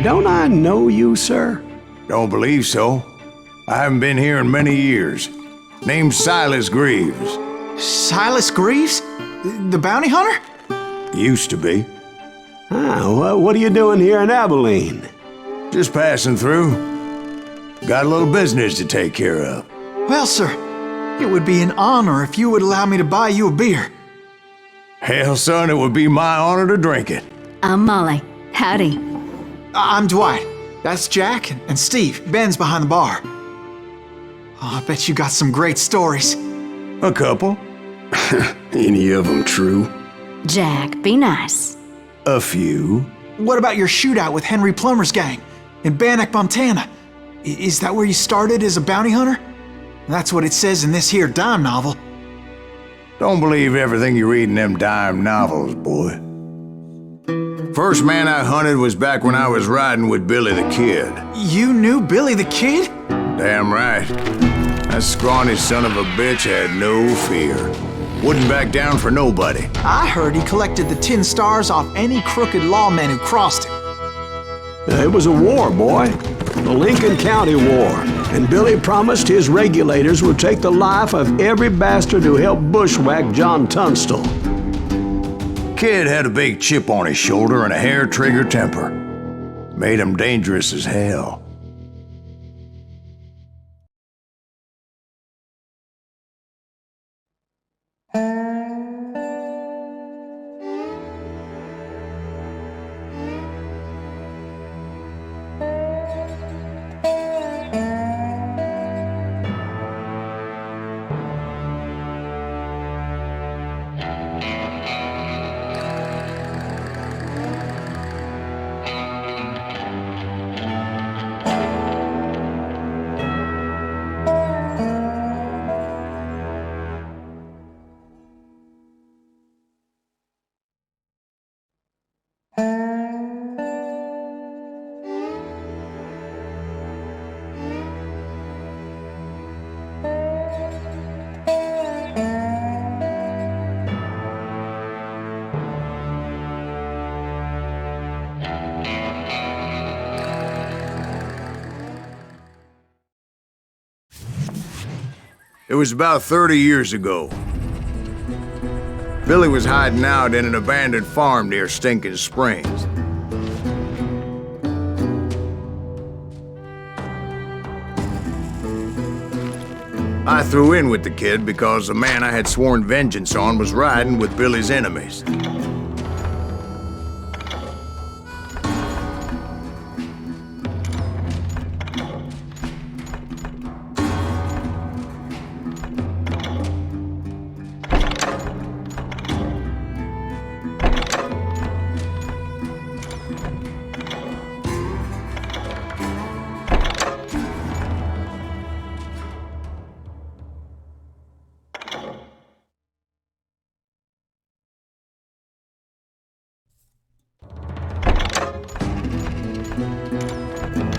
Don't I know you, sir? Don't believe so. I haven't been here in many years. Name's Silas Greaves. Silas Greaves? The bounty hunter? Used to be. Well, what are you doing here in Abilene? Just passing through. Got a little business to take care of. Well, sir, it would be an honor if you would allow me to buy you a beer. Hell, son, it would be my honor to drink it. I'm Molly. Howdy. I'm Dwight. That's Jack and Steve. Ben's behind the bar. Oh, I bet you got some great stories. A couple. Any of them true? Jack, be nice. A few. What about your shootout with Henry Plummer's gang in Bannock, Montana? Is that where you started as a bounty hunter? That's what it says in this here dime novel. Don't believe everything you read in them dime novels, boy. First man I hunted was back when I was riding with Billy the Kid. You knew Billy the Kid? Damn right. That scrawny son of a bitch had no fear. Wouldn't back down for nobody. I heard he collected the 10 stars off any crooked lawmen who crossed him. It was a war, boy. The Lincoln County War. And Billy promised his regulators would take the life of every bastard who helped bushwhack John Tunstall. Kid had a big chip on his shoulder and a hair-trigger temper. Made him dangerous as hell. It was about 30 years ago. Billy was hiding out in an abandoned farm near Stinking Springs. I threw in with the kid because the man I had sworn vengeance on was riding with Billy's enemies.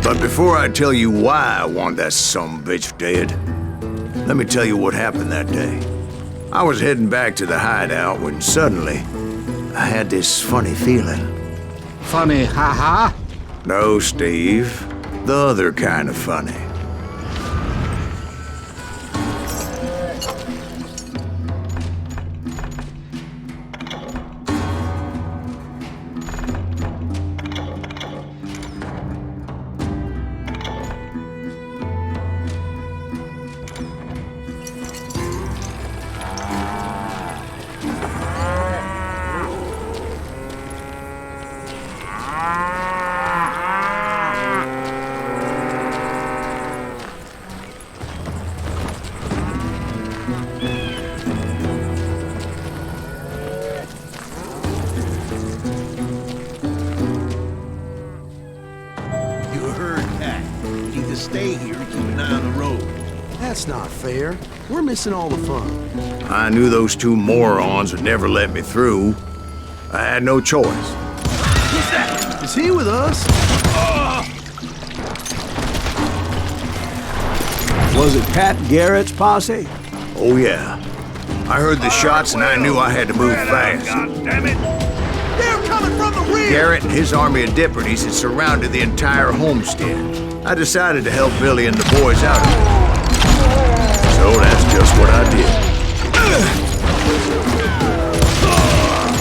But before I tell you why I want that sumbitch dead, let me tell you what happened that day. I was heading back to the hideout when suddenly I had this funny feeling. Funny, ha-ha? No, Steve. The other kind of funny. Stay here and keep an eye on the road. That's not fair. We're missing all the fun. I knew those two morons would never let me through. I had no choice. Who's that? Is he with us? Was it Pat Garrett's posse? Oh, yeah. I heard the shots and I knew I had to move fast. God damn it! They're coming from the rear! Garrett and his army of deputies had surrounded the entire homestead. I decided to help Billy and the boys out. So that's just what I did.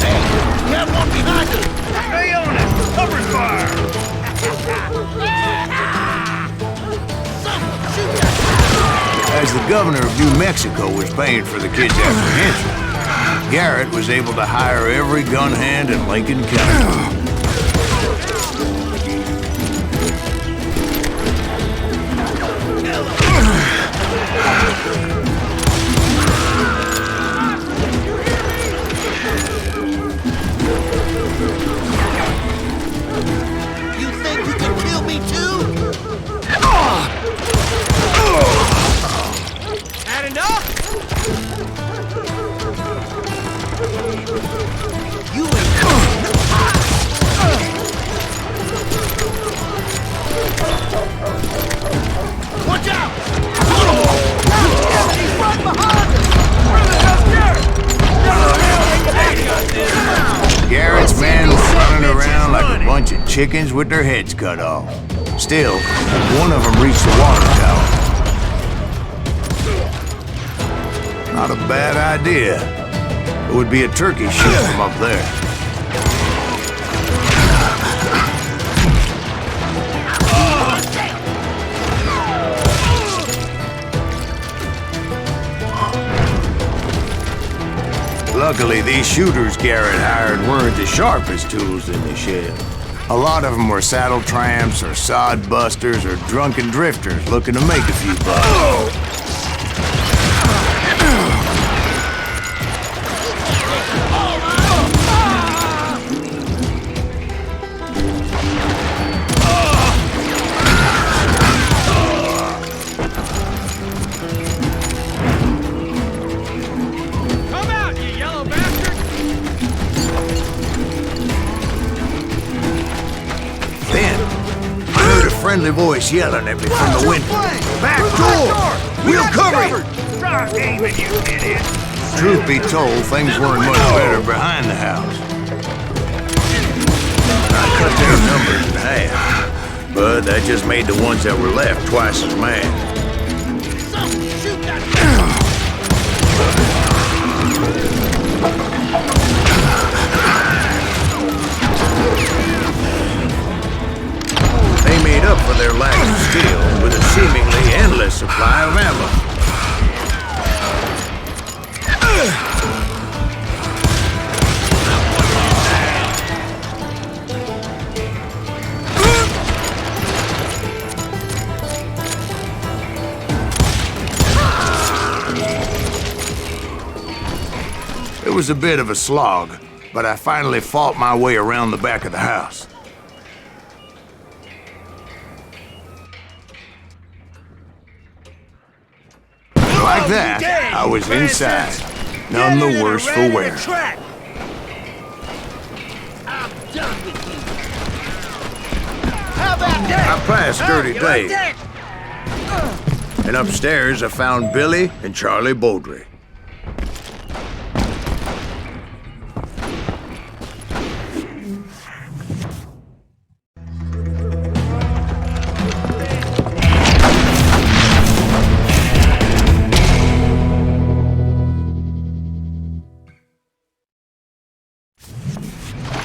Hey, we have one behind us! Stay on it! Cover fire! As the governor of New Mexico was paying for the kids' apprehension, Garrett was able to hire every gun hand in Lincoln County. You think you can kill me too? Had enough? You ain't watch out! He's right behind us! Where the hell's Garrett? Garrett's men were running around like a bunch of chickens with their heads cut off. Still, one of them reached the water tower. Not a bad idea. It would be a turkey shoot from up there. Luckily, these shooters Garrett hired weren't the sharpest tools in the shed. A lot of them were saddle tramps or sod busters or drunken drifters looking to make a few bucks. Friendly voice yelling at me from the window. Back door! We'll cover you! Stop aiming, you idiot! Truth be told, things weren't much better behind the house. I cut their numbers in half, but that just made the ones that were left twice as mad. Shoot that! They made up for their lack of skill with a seemingly endless supply of ammo. It was a bit of a slog, but I finally fought my way around the back of the house. Like that, I was inside, none the worse for wear. I passed Dirty Dave, and upstairs I found Billy and Charlie Beaudry.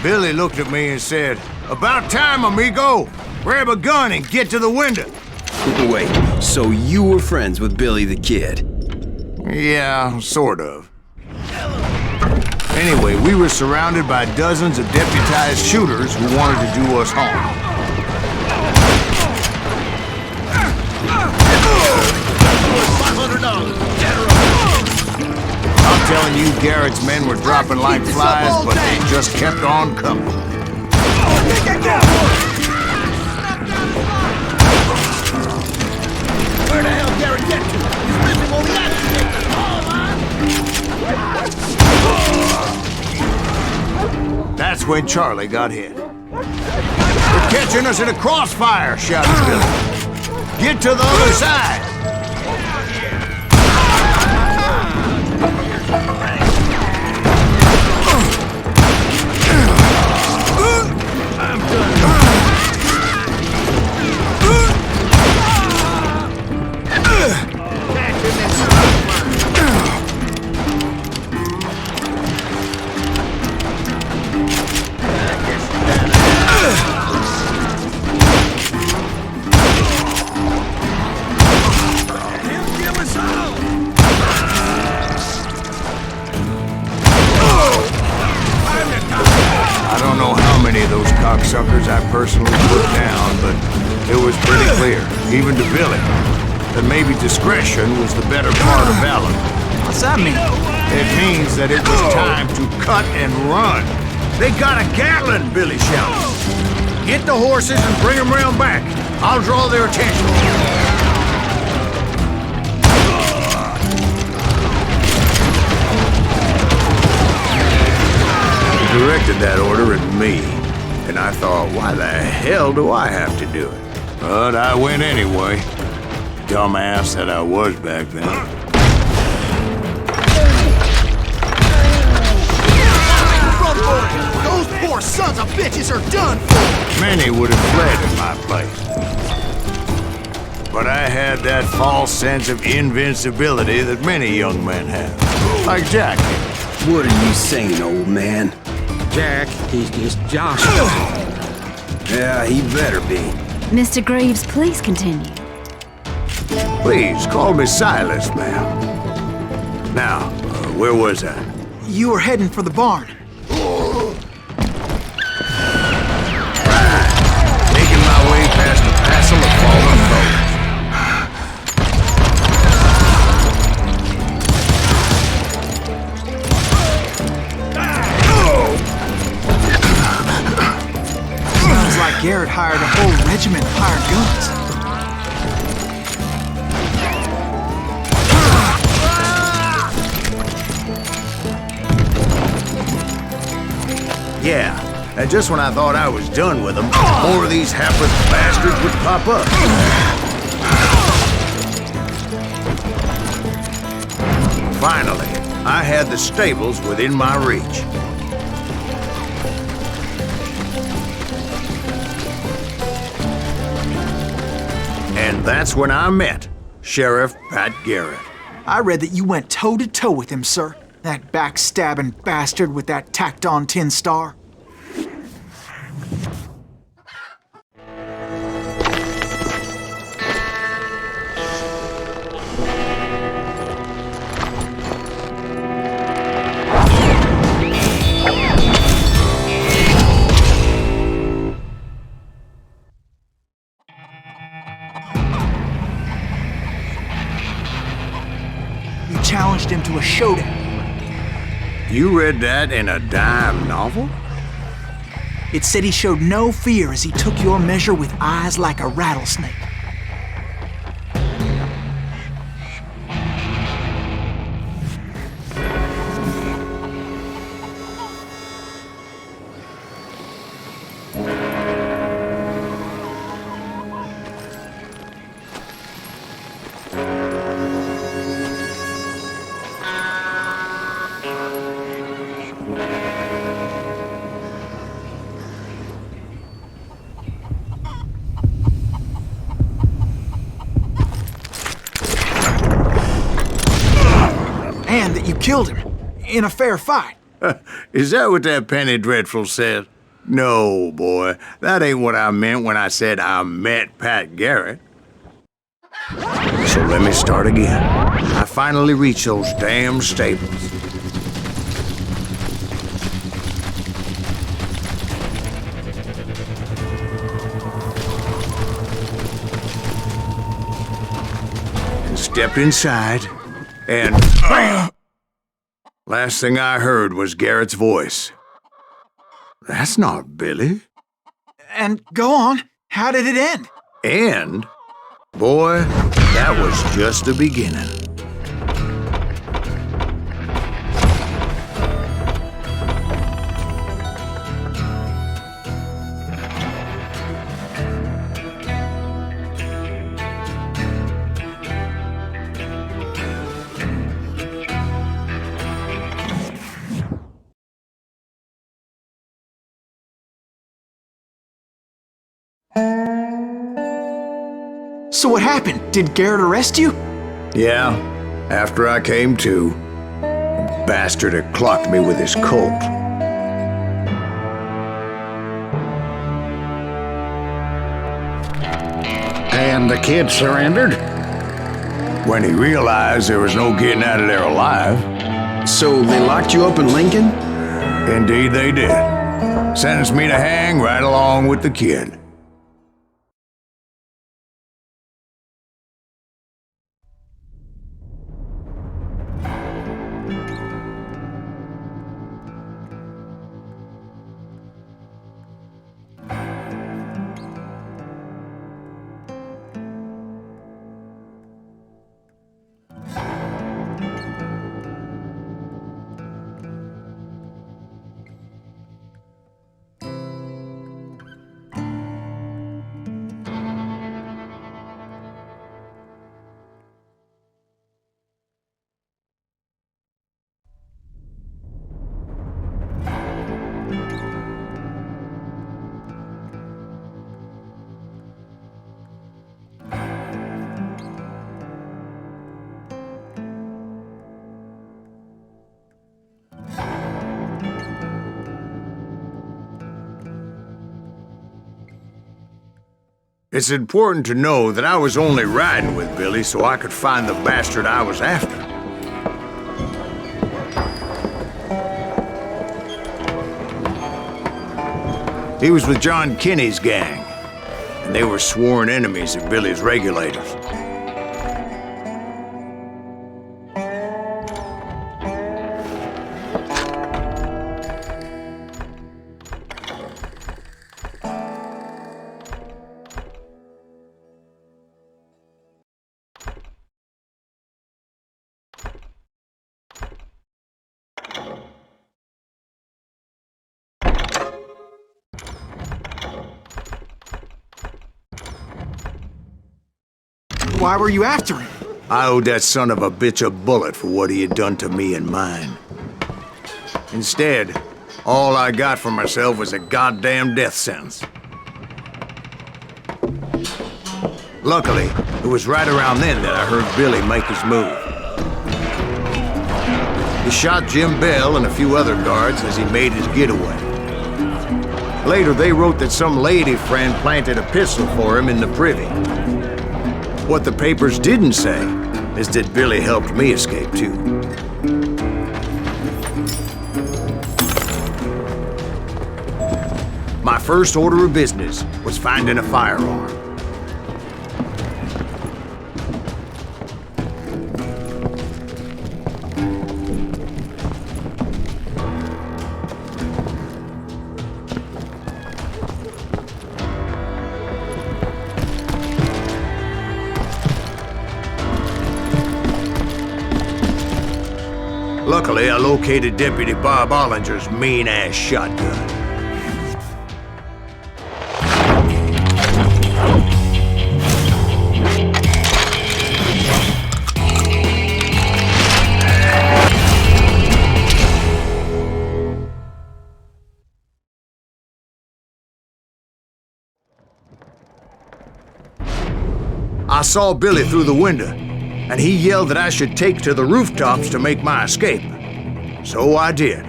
Billy looked at me and said, "About time, amigo! Grab a gun and get to the window!" Wait, so you were friends with Billy the Kid? Yeah, sort of. Anyway, we were surrounded by dozens of deputized shooters who wanted to do us harm. I'm telling you, Garrett's men were dropping like flies, but they just kept on coming. Where the hell Garrett get to? He's missing all the action. That's when Charlie got hit. "They're catching us in a crossfire!" shouted Billy. "Get to the other side!" personally put down, but it was pretty clear, even to Billy, that maybe discretion was the better part of valor. What's that mean? It means that it was time to cut and run. They got a Gatling, Billy shouted. Get the horses and bring them round back. I'll draw their attention. He directed that order at me, and I thought, why the hell do I have to do it? But I went anyway. Dumbass that I was back then. Those poor sons of bitches are done for! Many would have fled in my place. But I had that false sense of invincibility that many young men have. Like Jack. What are you saying, old man? Jack, he's just Josh. Yeah, he better be. Mr. Greaves, please continue. Please, call me Silas, ma'am. Now, where was I? You were heading for the barn. Making my way past a passel of fallen foes. Sounds like Garrett hired a whole regiment of hired guns. Yeah, and just when I thought I was done with them, more of these hapless bastards would pop up. Finally, I had the stables within my reach. And that's when I met Sheriff Pat Garrett. I read that you went toe-to-toe with him, sir. That backstabbing bastard with that tacked-on tin star. You challenged him to a showdown. You read that in a dime novel? It said he showed no fear as he took your measure with eyes like a rattlesnake. And that you killed him in a fair fight. Is that what that penny dreadful said? No, boy. That ain't what I meant when I said I met Pat Garrett. So let me start again. I finally reached those damn stables. And stepped inside, and last thing I heard was Garrett's voice. That's not Billy. And go on, how did it end? And, boy, that was just the beginning. So what happened? Did Garrett arrest you? Yeah, after I came to, the bastard had clocked me with his Colt. And the kid surrendered? When he realized there was no getting out of there alive. So they locked you up in Lincoln? Indeed they did. Sentenced me to hang right along with the kid. It's important to know that I was only riding with Billy so I could find the bastard I was after. He was with John Kinney's gang, and they were sworn enemies of Billy's regulators. Why were you after him? I owed that son of a bitch a bullet for what he had done to me and mine. Instead, all I got for myself was a goddamn death sentence. Luckily, it was right around then that I heard Billy make his move. He shot Jim Bell and a few other guards as he made his getaway. Later, they wrote that some lady friend planted a pistol for him in the privy. What the papers didn't say is that Billy helped me escape, too. My first order of business was finding a firearm. Luckily, I located Deputy Bob Ollinger's mean-ass shotgun. I saw Billy through the window, and he yelled that I should take to the rooftops to make my escape. So I did.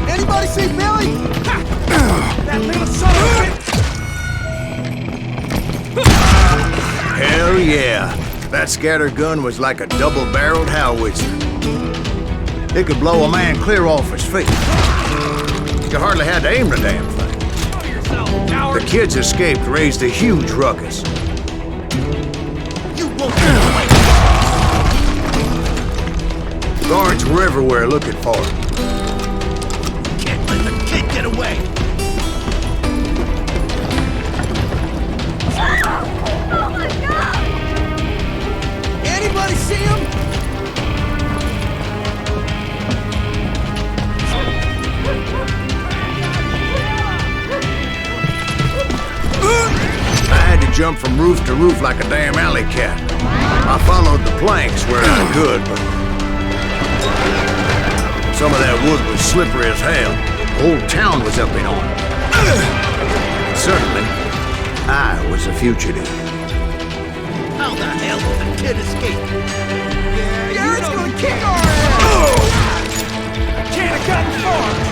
Anybody see Billy? That little son of a bitch! Hell yeah. That scatter gun was like a double-barreled howitzer. It could blow a man clear off his feet. You hardly had to aim the damn thing. The kids escaped raised a huge ruckus. You won't get away! Guards were everywhere looking for him. Can't let the kid get away! Oh my God! Anybody see him? I had to jump from roof to roof like a damn alley cat. I followed the planks where I could, but some of that wood was slippery as hell. The whole town was up in arms. Suddenly, I was a fugitive. How the hell did the kid escape? Yeah, it's gonna kick our ass! Can't have gotten far!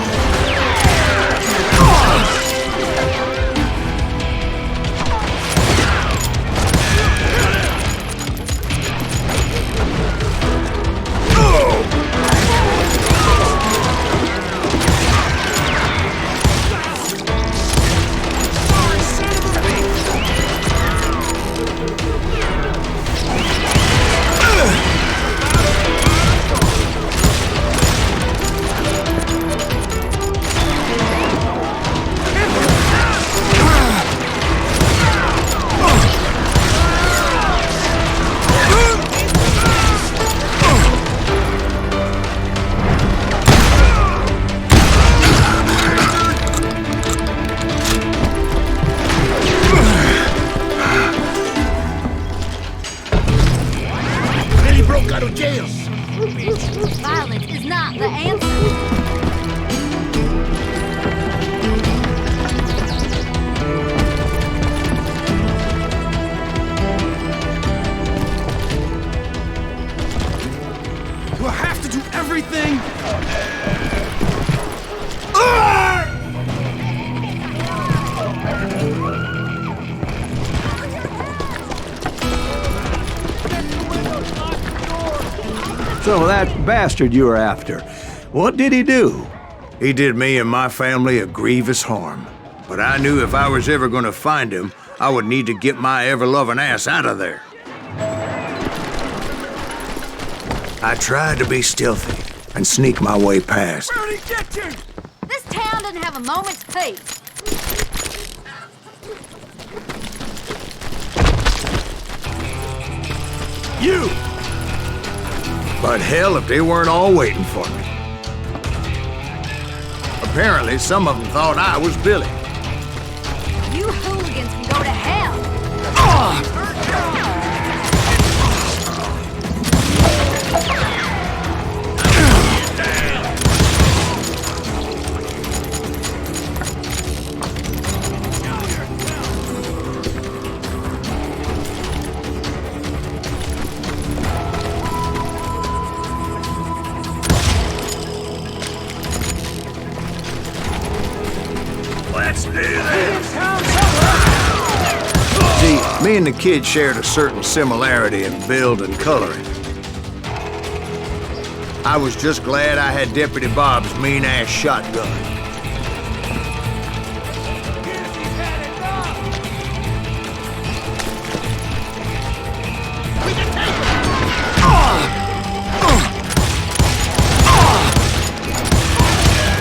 jail. Violence is not the answer. Do I have to do everything? So that bastard you were after, what did he do? He did me and my family a grievous harm. But I knew if I was ever gonna find him, I would need to get my ever-loving ass out of there. I tried to be stealthy and sneak my way past. Where'd he get you? This town doesn't have a moment's peace. You! But hell, if they weren't all waiting for me. Apparently, some of them thought I was Billy. You hooligans can go to hell. Let's do this! See, me and the kid shared a certain similarity in build and coloring. I was just glad I had Deputy Bob's mean-ass shotgun.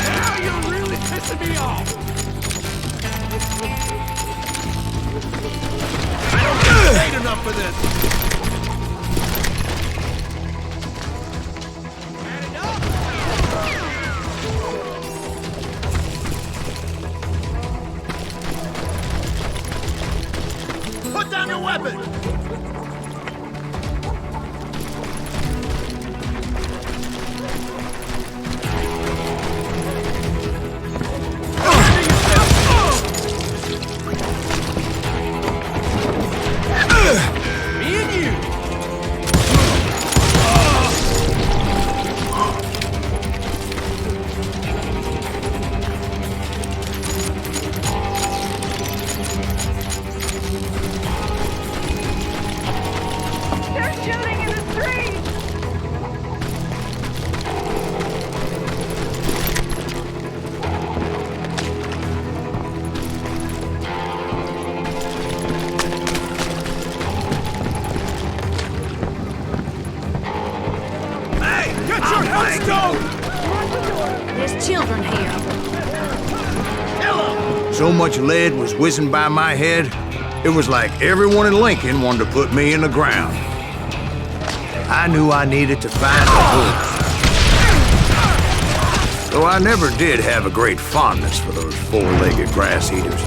Now you're really pissing me off! I don't get paid enough for this! Put down your weapon! Me and you! They're shooting in the street. Hey! Get your headstone! There's children here. So much lead was whizzing by my head, it was like everyone in Lincoln wanted to put me in the ground. I knew I needed to find the bullets. Though I never did have a great fondness for those four-legged grass eaters.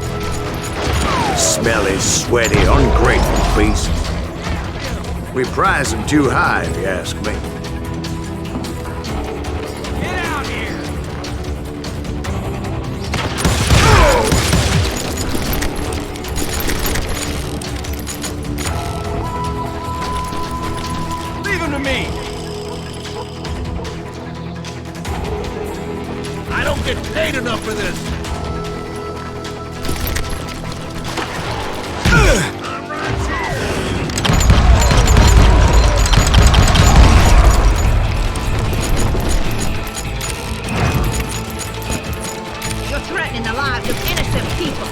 Smelly, sweaty, ungrateful beasts. We prize them too high, if you ask me. Get out here! Leave him to me! I don't get paid enough for this! You're threatening the lives of innocent people.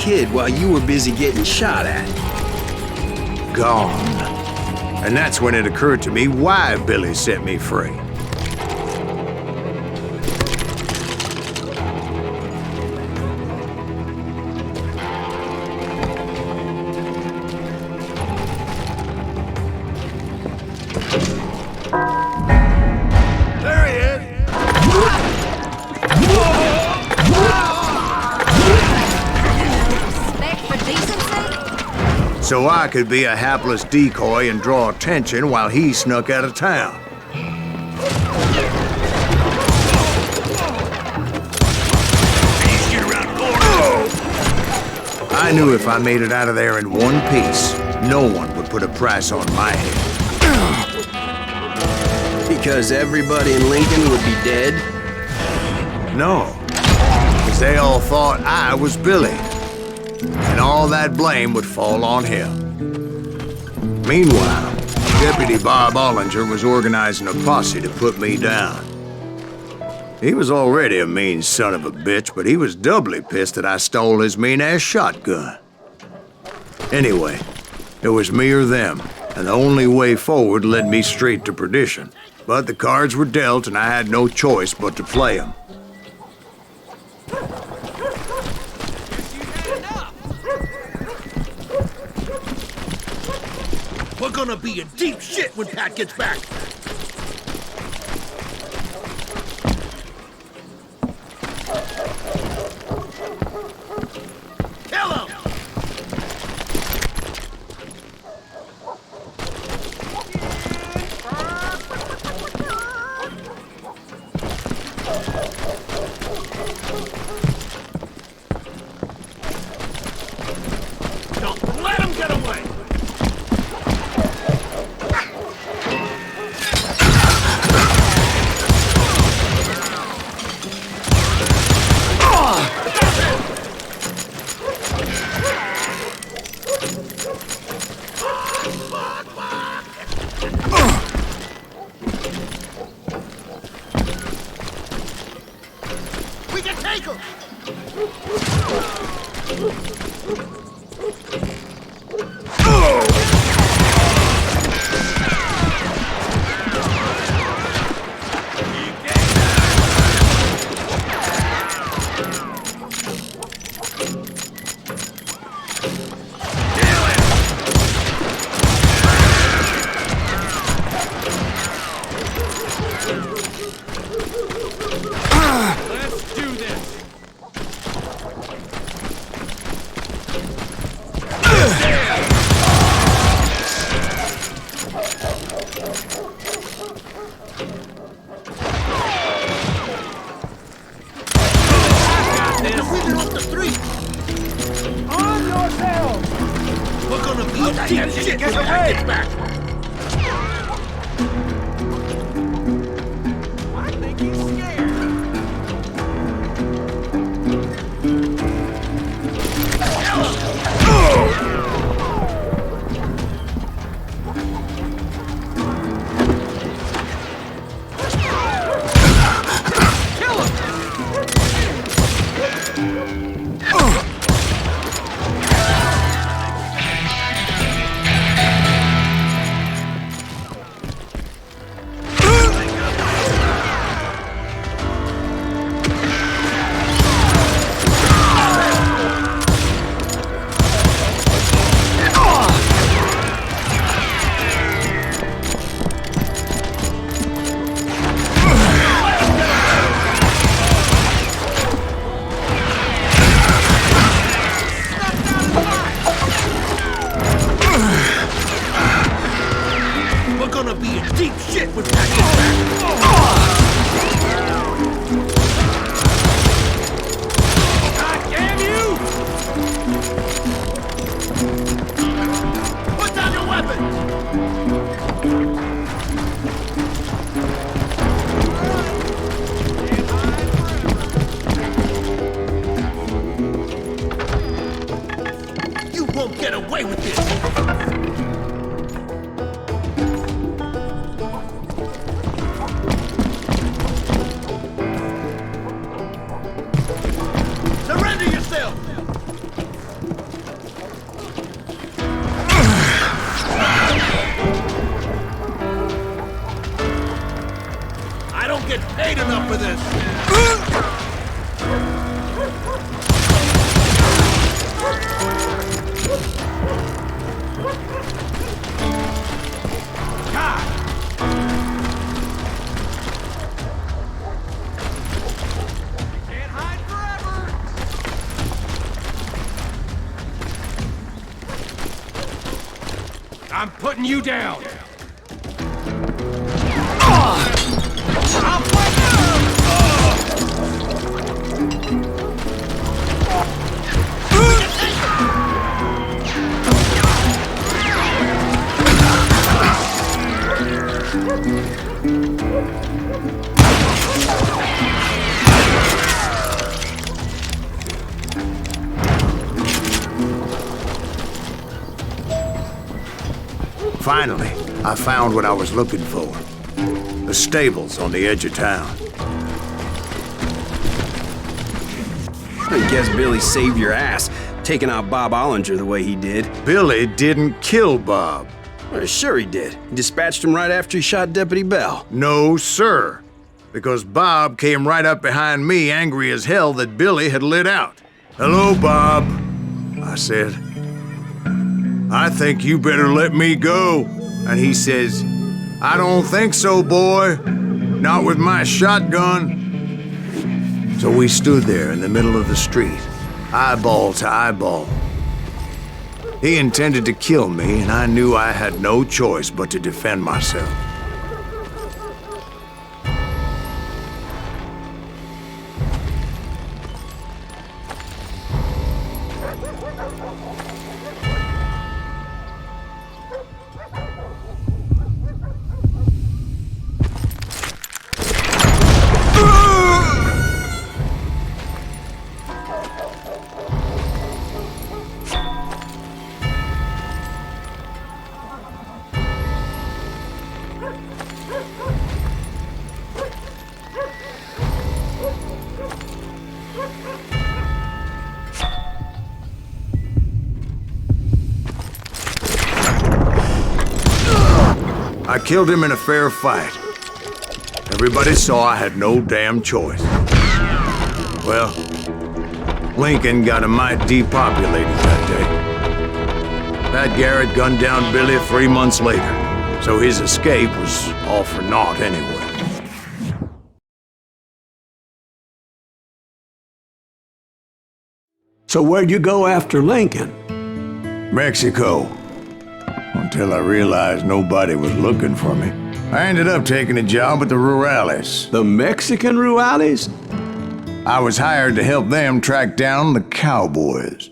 kid while you were busy getting shot at. Gone. And that's when it occurred to me why Billy set me free. So I could be a hapless decoy and draw attention while he snuck out of town. I knew if I made it out of there in one piece, no one would put a price on my head. Because everybody in Lincoln would be dead? No, because they all thought I was Billy. And all that blame would fall on him. Meanwhile, Deputy Bob Ollinger was organizing a posse to put me down. He was already a mean son of a bitch, but he was doubly pissed that I stole his mean-ass shotgun. Anyway, it was me or them, and the only way forward led me straight to perdition. But the cards were dealt, and I had no choice but to play them. We're gonna be in deep shit when Pat gets back. Kill him! Don't let him get away! We can take him! Let's do this! We're gonna be in deep shit when Pat gets back! I think he's scared. We're gonna be in deep shit when Pat gets back! God damn you! Put down your weapons! You won't get away with this! Surrender yourself! enough of this. Can't hide forever. I'm putting you down. Finally, I found what I was looking for. The stables on the edge of town. I guess Billy saved your ass, taking out Bob Ollinger the way he did. Billy didn't kill Bob. Well, sure he did. He dispatched him right after he shot Deputy Bell. No, sir. Because Bob came right up behind me, angry as hell that Billy had lit out. "Hello, Bob," I said. "I think you better let me go." And he says, "I don't think so, boy. Not with my shotgun." So we stood there in the middle of the street, eyeball to eyeball. He intended to kill me, and I knew I had no choice but to defend myself. I killed him in a fair fight. Everybody saw I had no damn choice. Well, Lincoln got a mite depopulated that day. Pat Garrett gunned down Billy 3 months later, so his escape was all for naught anyway. So where'd you go after Lincoln? Mexico. Until I realized nobody was looking for me. I ended up taking a job at the Rurales. The Mexican Rurales? I was hired to help them track down the cowboys.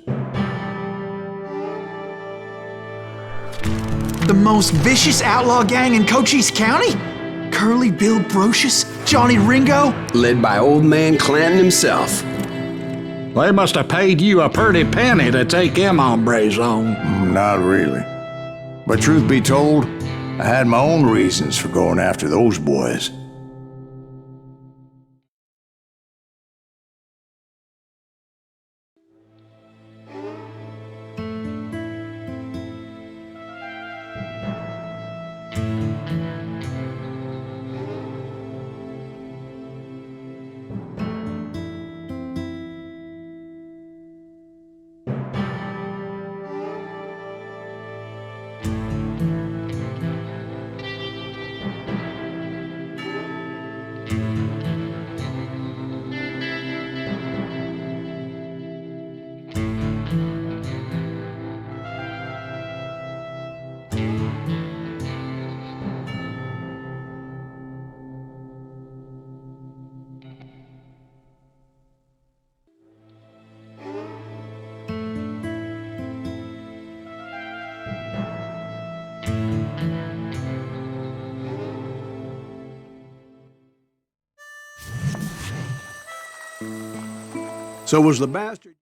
The most vicious outlaw gang in Cochise County? Curly Bill Brocious? Johnny Ringo? Led by old man Clanton himself. They must have paid you a pretty penny to take them hombres on. Not really. But truth be told, I had my own reasons for going after those boys. So was the bastard...